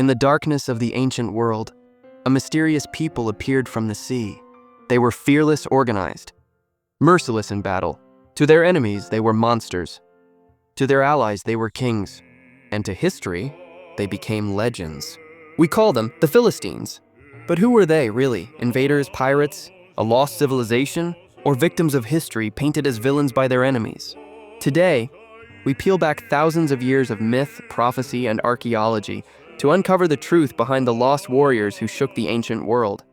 In the darkness of the ancient world, a mysterious people appeared from the sea. They were fearless, organized, merciless in battle. To their enemies, they were monsters. To their allies, they were kings. And to history, they became legends. We call them the Philistines. But who were they, really? Invaders, pirates, a lost civilization, or victims of history painted as villains by their enemies? Today, we peel back thousands of years of myth, prophecy, and archaeology to uncover the truth behind the lost warriors who shook the ancient world.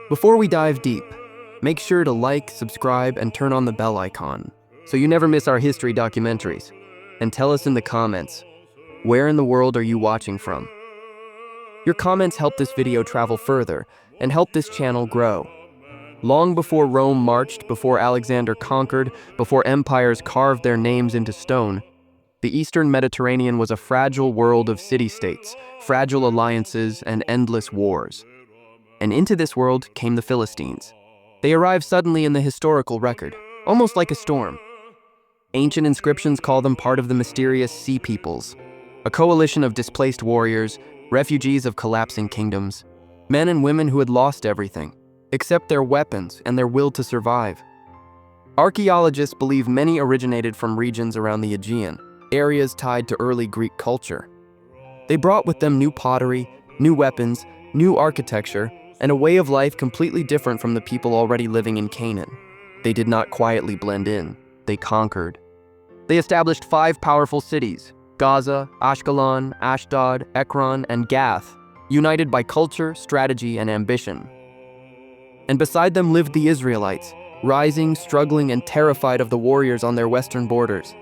Before we dive deep, make sure to like, subscribe, and turn on the bell icon so you never miss our history documentaries. And tell us in the comments, where in the world are you watching from? Your comments help this video travel further and help this channel grow. Long before Rome marched, before Alexander conquered, before empires carved their names into stone, the Eastern Mediterranean was a fragile world of city-states, fragile alliances, and endless wars. And into this world came the Philistines. They arrived suddenly in the historical record, almost like a storm. Ancient inscriptions call them part of the mysterious Sea Peoples, a coalition of displaced warriors, refugees of collapsing kingdoms, men and women who had lost everything, except their weapons and their will to survive. Archaeologists believe many originated from regions around the Aegean, areas tied to early Greek culture. They brought with them new pottery, new weapons, new architecture, and a way of life completely different from the people already living in Canaan. They did not quietly blend in, they conquered. They established 5 powerful cities: Gaza, Ashkelon, Ashdod, Ekron, and Gath, united by culture, strategy, and ambition. And beside them lived the Israelites, rising, struggling, and terrified of the warriors on their western borders.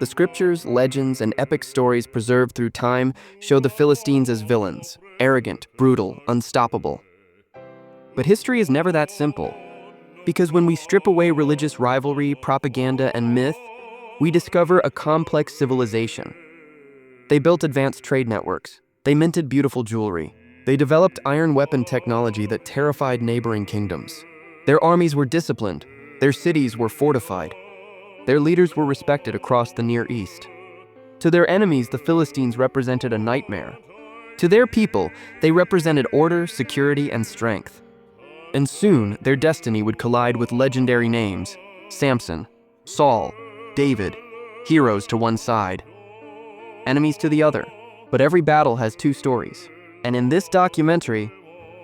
The scriptures, legends, and epic stories preserved through time show the Philistines as villains, arrogant, brutal, unstoppable. But history is never that simple, because when we strip away religious rivalry, propaganda, and myth, we discover a complex civilization. They built advanced trade networks. They minted beautiful jewelry. They developed iron weapon technology that terrified neighboring kingdoms. Their armies were disciplined. Their cities were fortified. Their leaders were respected across the Near East. To their enemies, the Philistines represented a nightmare. To their people, they represented order, security, and strength. And soon, their destiny would collide with legendary names: Samson, Saul, David, heroes to one side, enemies to the other. But every battle has 2 stories. And in this documentary,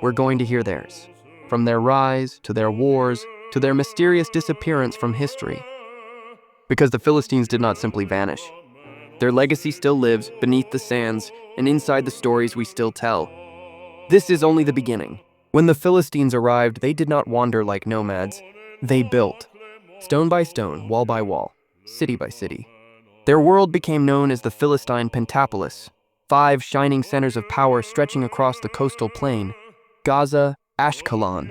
we're going to hear theirs. From their rise, to their wars, to their mysterious disappearance from history. Because the Philistines did not simply vanish. Their legacy still lives beneath the sands and inside the stories we still tell. This is only the beginning. When the Philistines arrived, they did not wander like nomads. They built, stone by stone, wall by wall, city by city. Their world became known as the Philistine Pentapolis, 5 shining centers of power stretching across the coastal plain: Gaza, Ashkelon,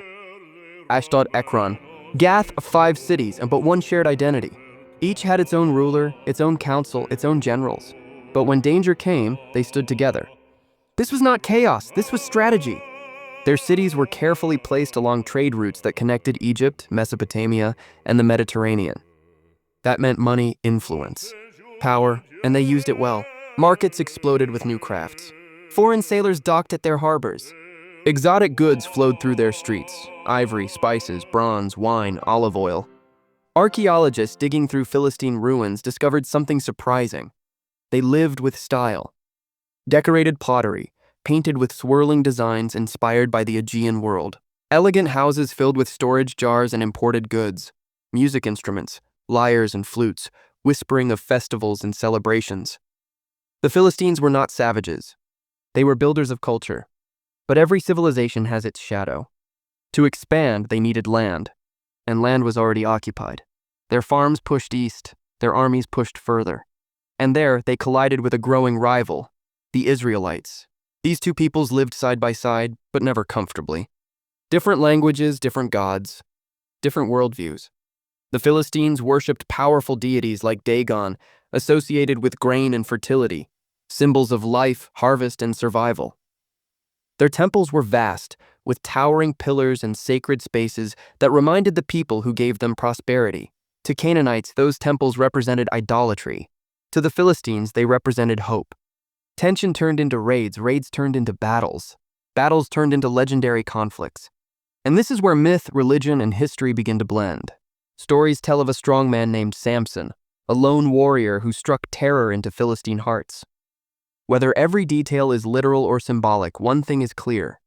Ashdod, Ekron, Gath, 5 cities, but one shared identity. Each had its own ruler, its own council, its own generals. But when danger came, they stood together. This was not chaos, this was strategy. Their cities were carefully placed along trade routes that connected Egypt, Mesopotamia, and the Mediterranean. That meant money, influence, power, and they used it well. Markets exploded with new crafts. Foreign sailors docked at their harbors. Exotic goods flowed through their streets: ivory, spices, bronze, wine, olive oil. Archaeologists digging through Philistine ruins discovered something surprising. They lived with style. Decorated pottery, painted with swirling designs inspired by the Aegean world. Elegant houses filled with storage jars and imported goods. Music instruments, lyres and flutes, whispering of festivals and celebrations. The Philistines were not savages. They were builders of culture. But every civilization has its shadow. To expand, they needed land, and land was already occupied. Their farms pushed east, their armies pushed further. And there, they collided with a growing rival, the Israelites. These 2 peoples lived side by side, but never comfortably. Different languages, different gods, different worldviews. The Philistines worshipped powerful deities like Dagon, associated with grain and fertility, symbols of life, harvest, and survival. Their temples were vast, with towering pillars and sacred spaces that reminded the people who gave them prosperity. To Canaanites, those temples represented idolatry. To the Philistines, they represented hope. Tension turned into raids, raids turned into battles, battles turned into legendary conflicts. And this is where myth, religion, and history begin to blend. Stories tell of a strong man named Samson, a lone warrior who struck terror into Philistine hearts. Whether every detail is literal or symbolic, one thing is clear.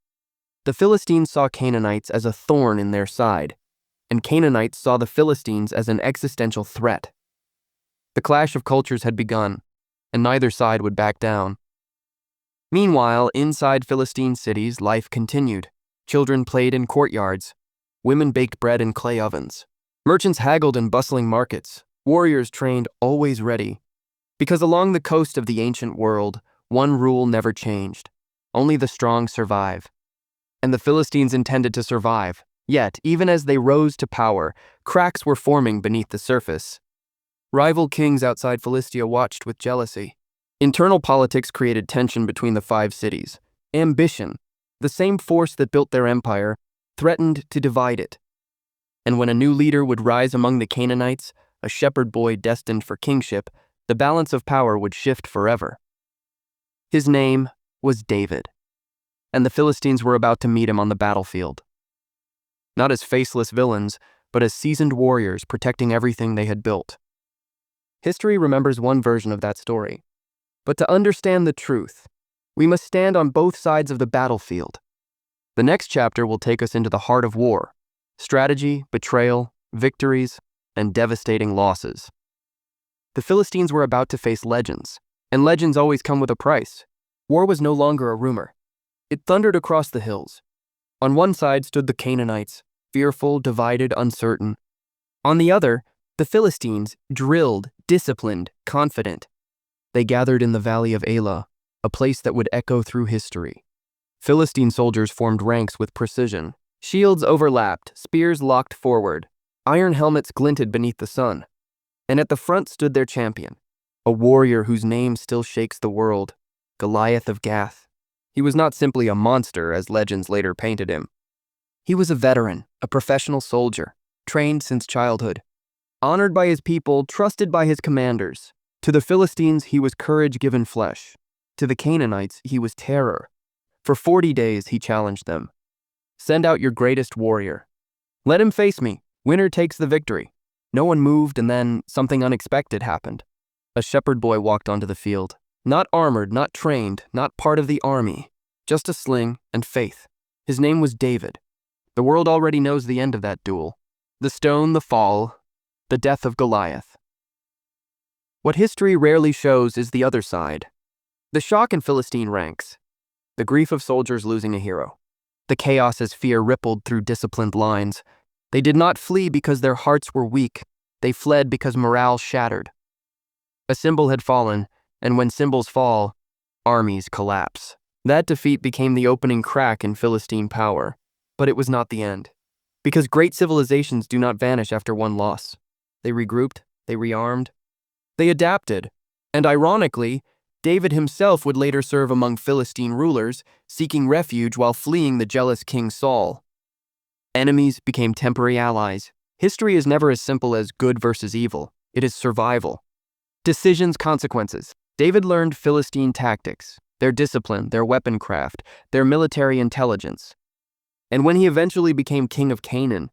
The Philistines saw Canaanites as a thorn in their side, and Canaanites saw the Philistines as an existential threat. The clash of cultures had begun, and neither side would back down. Meanwhile, inside Philistine cities, life continued. Children played in courtyards. Women baked bread in clay ovens. Merchants haggled in bustling markets. Warriors trained, always ready. Because along the coast of the ancient world, one rule never changed. Only the strong survive. And the Philistines intended to survive. Yet, even as they rose to power, cracks were forming beneath the surface. Rival kings outside Philistia watched with jealousy. Internal politics created tension between the 5 cities. Ambition, the same force that built their empire, threatened to divide it. And when a new leader would rise among the Canaanites, a shepherd boy destined for kingship, the balance of power would shift forever. His name was David, and the Philistines were about to meet him on the battlefield. Not as faceless villains, but as seasoned warriors protecting everything they had built. History remembers one version of that story. But to understand the truth, we must stand on both sides of the battlefield. The next chapter will take us into the heart of war: strategy, betrayal, victories, and devastating losses. The Philistines were about to face legends, and legends always come with a price. War was no longer a rumor. It thundered across the hills. On one side stood the Canaanites, fearful, divided, uncertain. On the other, the Philistines, drilled, disciplined, confident. They gathered in the valley of Elah, a place that would echo through history. Philistine soldiers formed ranks with precision. Shields overlapped, spears locked forward. Iron helmets glinted beneath the sun. And at the front stood their champion, a warrior whose name still shakes the world, Goliath of Gath. He was not simply a monster, as legends later painted him. He was a veteran, a professional soldier, trained since childhood. Honored by his people, trusted by his commanders. To the Philistines, he was courage given flesh. To the Canaanites, he was terror. For 40 days, he challenged them. Send out your greatest warrior. Let him face me. Winner takes the victory. No one moved, and then something unexpected happened. A shepherd boy walked onto the field. Not armored, not trained, not part of the army. Just a sling and faith. His name was David. The world already knows the end of that duel. The stone, the fall, the death of Goliath. What history rarely shows is the other side. The shock in Philistine ranks. The grief of soldiers losing a hero. The chaos as fear rippled through disciplined lines. They did not flee because their hearts were weak. They fled because morale shattered. A symbol had fallen, and when symbols fall, armies collapse. That defeat became the opening crack in Philistine power. But it was not the end. Because great civilizations do not vanish after one loss. They regrouped, they rearmed, they adapted, and ironically, David himself would later serve among Philistine rulers, seeking refuge while fleeing the jealous King Saul. Enemies became temporary allies. History is never as simple as good versus evil. It is survival. Decisions, consequences. David learned Philistine tactics, their discipline, their weapon craft, their military intelligence. And when he eventually became king of Canaan,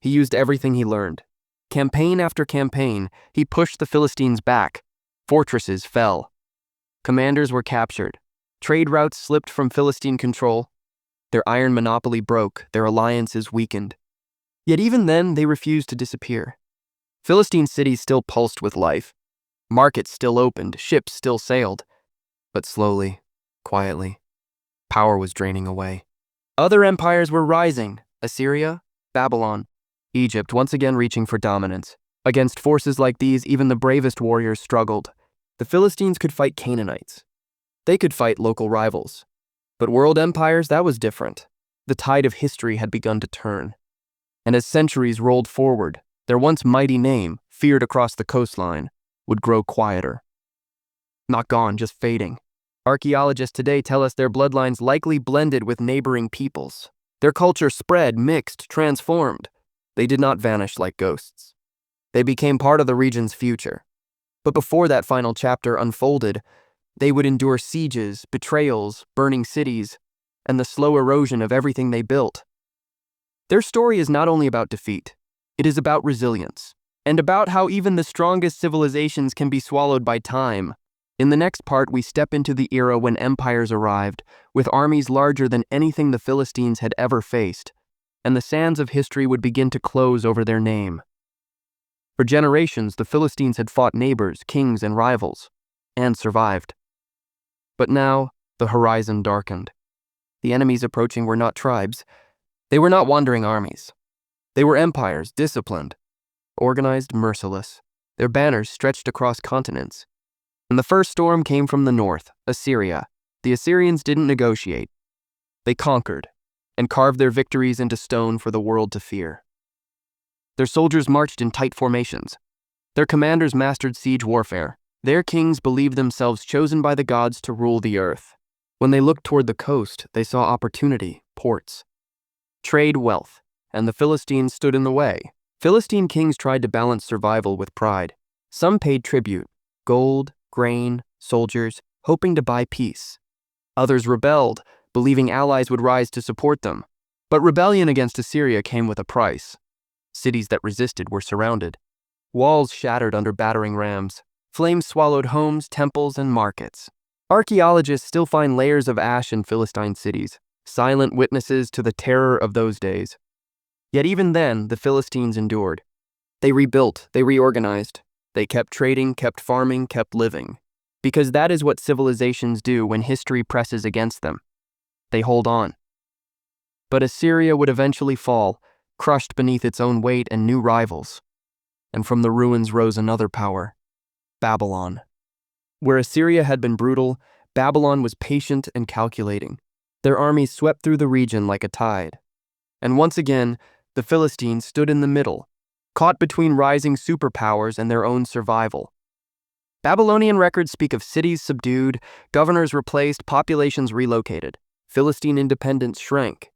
he used everything he learned. Campaign after campaign, he pushed the Philistines back. Fortresses fell. Commanders were captured. Trade routes slipped from Philistine control. Their iron monopoly broke, their alliances weakened. Yet even then, they refused to disappear. Philistine cities still pulsed with life. Markets still opened, ships still sailed. But slowly, quietly, power was draining away. Other empires were rising: Assyria, Babylon, Egypt, once again reaching for dominance. Against forces like these, even the bravest warriors struggled. The Philistines could fight Canaanites. They could fight local rivals. But world empires, that was different. The tide of history had begun to turn. And as centuries rolled forward, their once mighty name, feared across the coastline, would grow quieter. Not gone, just fading. Archaeologists today tell us their bloodlines likely blended with neighboring peoples. Their culture spread, mixed, transformed. They did not vanish like ghosts. They became part of the region's future. But before that final chapter unfolded, They would endure sieges, betrayals, burning cities, and the slow erosion of everything they built. Their story is not only about defeat, it is about resilience, and about how even the strongest civilizations can be swallowed by time. In the next part, we step into the era when empires arrived, with armies larger than anything the Philistines had ever faced, and the sands of history would begin to close over their name. For generations, the Philistines had fought neighbors, kings, and rivals, and survived. But now, the horizon darkened. The enemies approaching were not tribes. They were not wandering armies. They were empires, disciplined, organized, merciless. Their banners stretched across continents. And the first storm came from the north, Assyria. The Assyrians didn't negotiate. They conquered, and carved their victories into stone for the world to fear. Their soldiers marched in tight formations. Their commanders mastered siege warfare. Their kings believed themselves chosen by the gods to rule the earth. When they looked toward the coast, they saw opportunity, ports, trade, wealth, and the Philistines stood in the way. Philistine kings tried to balance survival with pride. Some paid tribute, gold, grain, soldiers, hoping to buy peace. Others rebelled, believing allies would rise to support them. But rebellion against Assyria came with a price. Cities that resisted were surrounded. Walls shattered under battering rams. Flames swallowed homes, temples, and markets. Archaeologists still find layers of ash in Philistine cities, silent witnesses to the terror of those days. Yet even then, the Philistines endured. They rebuilt, they reorganized. They kept trading, kept farming, kept living. Because that is what civilizations do when history presses against them. They hold on. But Assyria would eventually fall, crushed beneath its own weight and new rivals. And from the ruins rose another power, Babylon. Where Assyria had been brutal, Babylon was patient and calculating. Their armies swept through the region like a tide. And once again, the Philistines stood in the middle, caught between rising superpowers and their own survival. Babylonian records speak of cities subdued, governors replaced, populations relocated. Philistine independence shrank.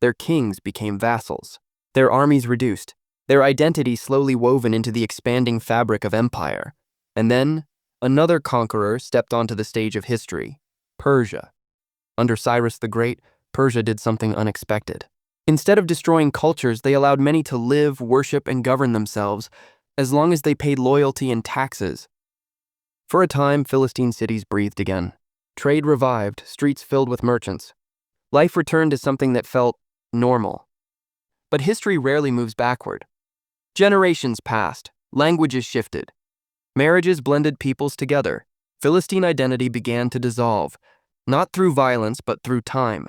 Their kings became vassals. Their armies reduced. Their identity slowly woven into the expanding fabric of empire. And then, another conqueror stepped onto the stage of history, Persia. Under Cyrus the Great, Persia did something unexpected. Instead of destroying cultures, they allowed many to live, worship, and govern themselves, as long as they paid loyalty and taxes. For a time, Philistine cities breathed again. Trade revived, streets filled with merchants. Life returned to something that felt normal. But history rarely moves backward. Generations passed, languages shifted. Marriages blended peoples together. Philistine identity began to dissolve, not through violence but through time.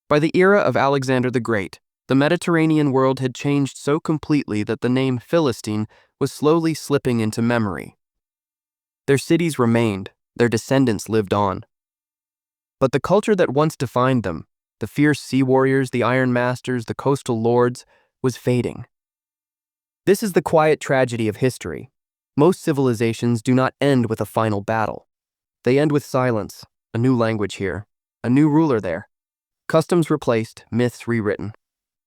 By the era of Alexander the Great, the Mediterranean world had changed so completely that the name Philistine was slowly slipping into memory. Their cities remained, their descendants lived on. But the culture that once defined them, the fierce sea warriors, the iron masters, the coastal lords, was fading. This is the quiet tragedy of history. Most civilizations do not end with a final battle. They end with silence, a new language here, a new ruler there. Customs replaced, myths rewritten,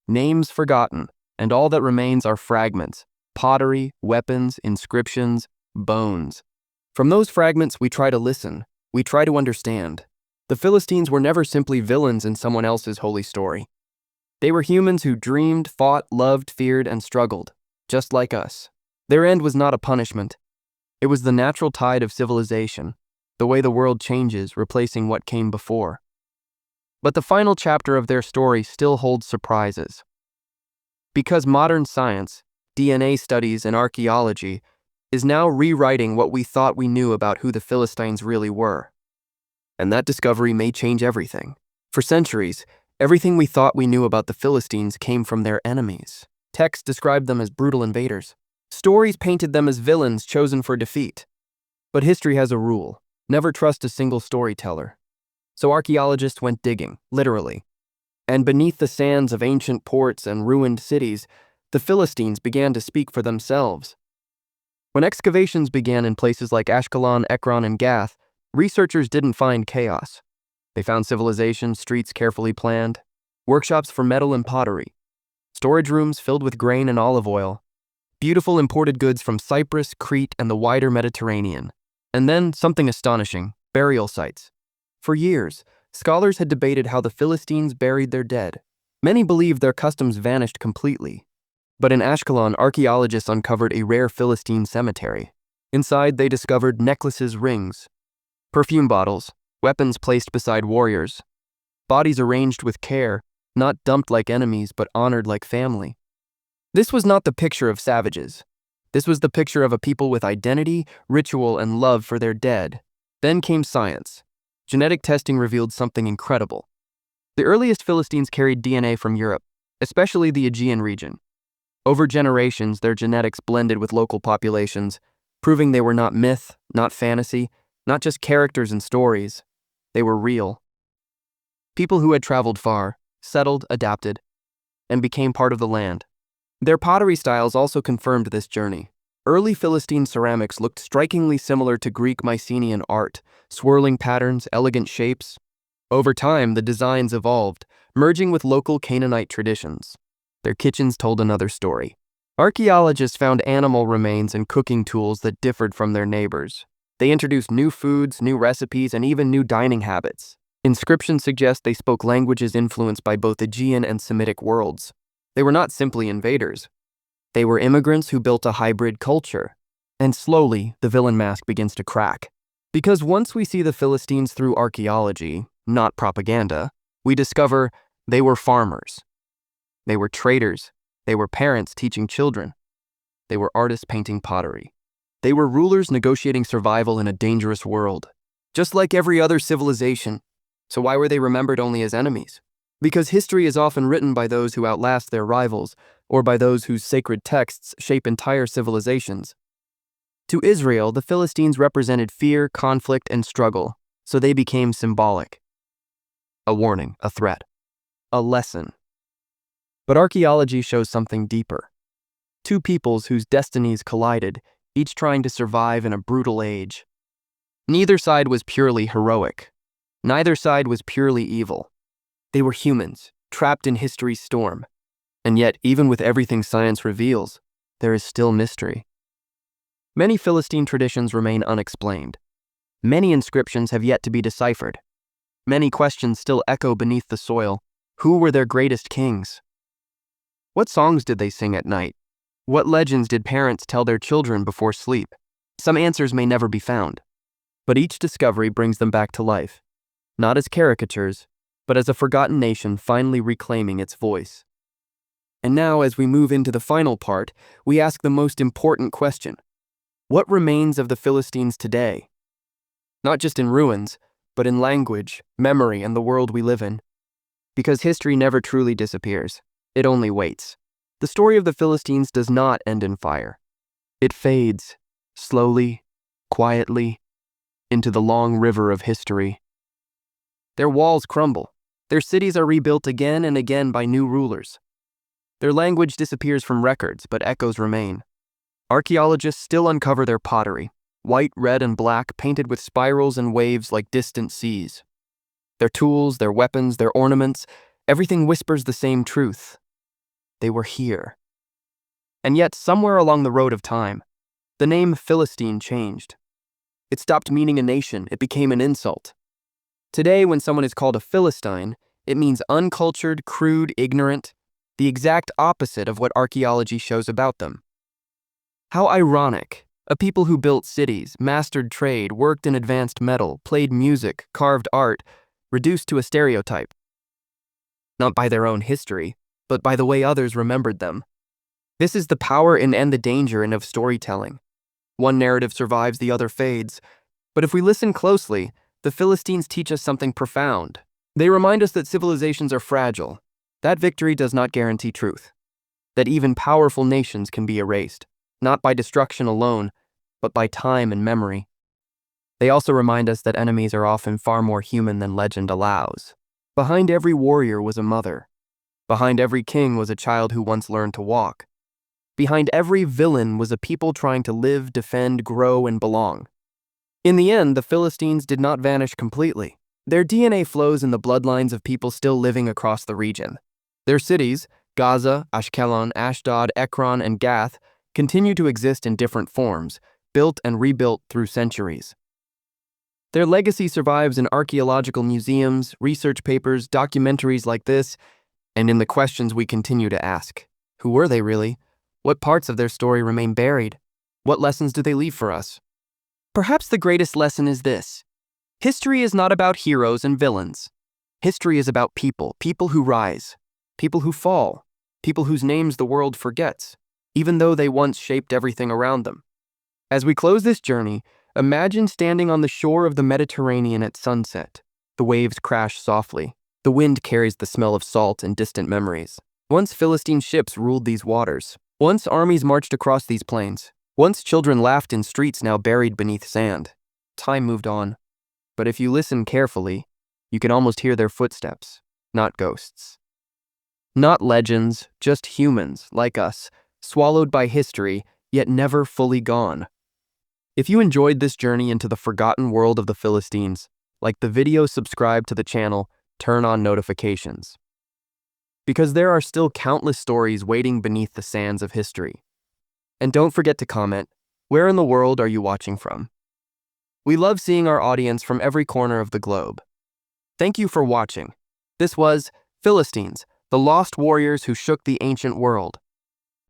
names forgotten, and all that remains are fragments, pottery, weapons, inscriptions, bones. From those fragments we try to listen, we try to understand. The Philistines were never simply villains in someone else's holy story. They were humans who dreamed, fought, loved, feared, and struggled, just like us. Their end was not a punishment. It was the natural tide of civilization, the way the world changes, replacing what came before. But the final chapter of their story still holds surprises. Because modern science, DNA studies, and archaeology is now rewriting what we thought we knew about who the Philistines really were. And that discovery may change everything. For centuries, everything we thought we knew about the Philistines came from their enemies. Texts described them as brutal invaders. Stories painted them as villains chosen for defeat. But history has a rule: never trust a single storyteller. So archaeologists went digging, literally. And beneath the sands of ancient ports and ruined cities, the Philistines began to speak for themselves. When excavations began in places like Ashkelon, Ekron, and Gath, researchers didn't find chaos. They found civilization, streets carefully planned, workshops for metal and pottery, storage rooms filled with grain and olive oil, beautiful imported goods from Cyprus, Crete, and the wider Mediterranean. And then something astonishing. Burial sites. For years, scholars had debated how the Philistines buried their dead. Many believed their customs vanished completely. But in Ashkelon, archaeologists uncovered a rare Philistine cemetery. Inside, they discovered necklaces, rings, perfume bottles, weapons placed beside warriors, bodies arranged with care, not dumped like enemies but honored like family. This was not the picture of savages. This was the picture of a people with identity, ritual, and love for their dead. Then came science. Genetic testing revealed something incredible. The earliest Philistines carried DNA from Europe, especially the Aegean region. Over generations, their genetics blended with local populations, proving they were not myth, not fantasy, not just characters and stories. They were real. People who had traveled far, settled, adapted, and became part of the land. Their pottery styles also confirmed this journey. Early Philistine ceramics looked strikingly similar to Greek Mycenaean art, swirling patterns, elegant shapes. Over time, the designs evolved, merging with local Canaanite traditions. Their kitchens told another story. Archaeologists found animal remains and cooking tools that differed from their neighbors. They introduced new foods, new recipes, and even new dining habits. Inscriptions suggest they spoke languages influenced by both Aegean and Semitic worlds. They were not simply invaders. They were immigrants who built a hybrid culture. And slowly, the villain mask begins to crack. Because once we see the Philistines through archaeology, not propaganda, we discover they were farmers. They were traders. They were parents teaching children. They were artists painting pottery. They were rulers negotiating survival in a dangerous world. Just like every other civilization. So why were they remembered only as enemies? Because history is often written by those who outlast their rivals, or by those whose sacred texts shape entire civilizations. To Israel, the Philistines represented fear, conflict, and struggle, so they became symbolic. A warning, a threat, a lesson. But archaeology shows something deeper. Two peoples whose destinies collided, each trying to survive in a brutal age. Neither side was purely heroic. Neither side was purely evil. They were humans, trapped in history's storm. And yet, even with everything science reveals, there is still mystery. Many Philistine traditions remain unexplained. Many inscriptions have yet to be deciphered. Many questions still echo beneath the soil. Who were their greatest kings? What songs did they sing at night? What legends did parents tell their children before sleep? Some answers may never be found, but each discovery brings them back to life, not as caricatures, but as a forgotten nation finally reclaiming its voice. And now, as we move into the final part, we ask the most important question. What remains of the Philistines today? Not just in ruins, but in language, memory, and the world we live in. Because history never truly disappears. It only waits. The story of the Philistines does not end in fire. It fades, slowly, quietly, into the long river of history. Their walls crumble. Their cities are rebuilt again and again by new rulers. Their language disappears from records, but echoes remain. Archaeologists still uncover their pottery, white, red, and black, painted with spirals and waves like distant seas. Their tools, their weapons, their ornaments, everything whispers the same truth. They were here. And yet, somewhere along the road of time, the name Philistine changed. It stopped meaning a nation, it became an insult. Today, when someone is called a Philistine, it means uncultured, crude, ignorant, the exact opposite of what archaeology shows about them. How ironic. A people who built cities, mastered trade, worked in advanced metal, played music, carved art, reduced to a stereotype. Not by their own history, but by the way others remembered them. This is the power and the danger of storytelling. One narrative survives, the other fades. But if we listen closely, the Philistines teach us something profound. They remind us that civilizations are fragile. That victory does not guarantee truth. That even powerful nations can be erased, not by destruction alone, but by time and memory. They also remind us that enemies are often far more human than legend allows. Behind every warrior was a mother. Behind every king was a child who once learned to walk. Behind every villain was a people trying to live, defend, grow, and belong. In the end, the Philistines did not vanish completely. Their DNA flows in the bloodlines of people still living across the region. Their cities, Gaza, Ashkelon, Ashdod, Ekron, and Gath, continue to exist in different forms, built and rebuilt through centuries. Their legacy survives in archaeological museums, research papers, documentaries like this, and in the questions we continue to ask. Who were they really? What parts of their story remain buried? What lessons do they leave for us? Perhaps the greatest lesson is this: history is not about heroes and villains. History is about people, people who rise, people who fall, people whose names the world forgets, even though they once shaped everything around them. As we close this journey, imagine standing on the shore of the Mediterranean at sunset. The waves crash softly. The wind carries the smell of salt and distant memories. Once Philistine ships ruled these waters. Once armies marched across these plains. Once children laughed in streets now buried beneath sand. Time moved on. But if you listen carefully, you can almost hear their footsteps, not ghosts. Not legends, just humans, like us, swallowed by history, yet never fully gone. If you enjoyed this journey into the forgotten world of the Philistines, like the video, subscribe to the channel, turn on notifications. Because there are still countless stories waiting beneath the sands of history. And don't forget to comment, where in the world are you watching from? We love seeing our audience from every corner of the globe. Thank you for watching. This was Philistines, the lost warriors who shook the ancient world.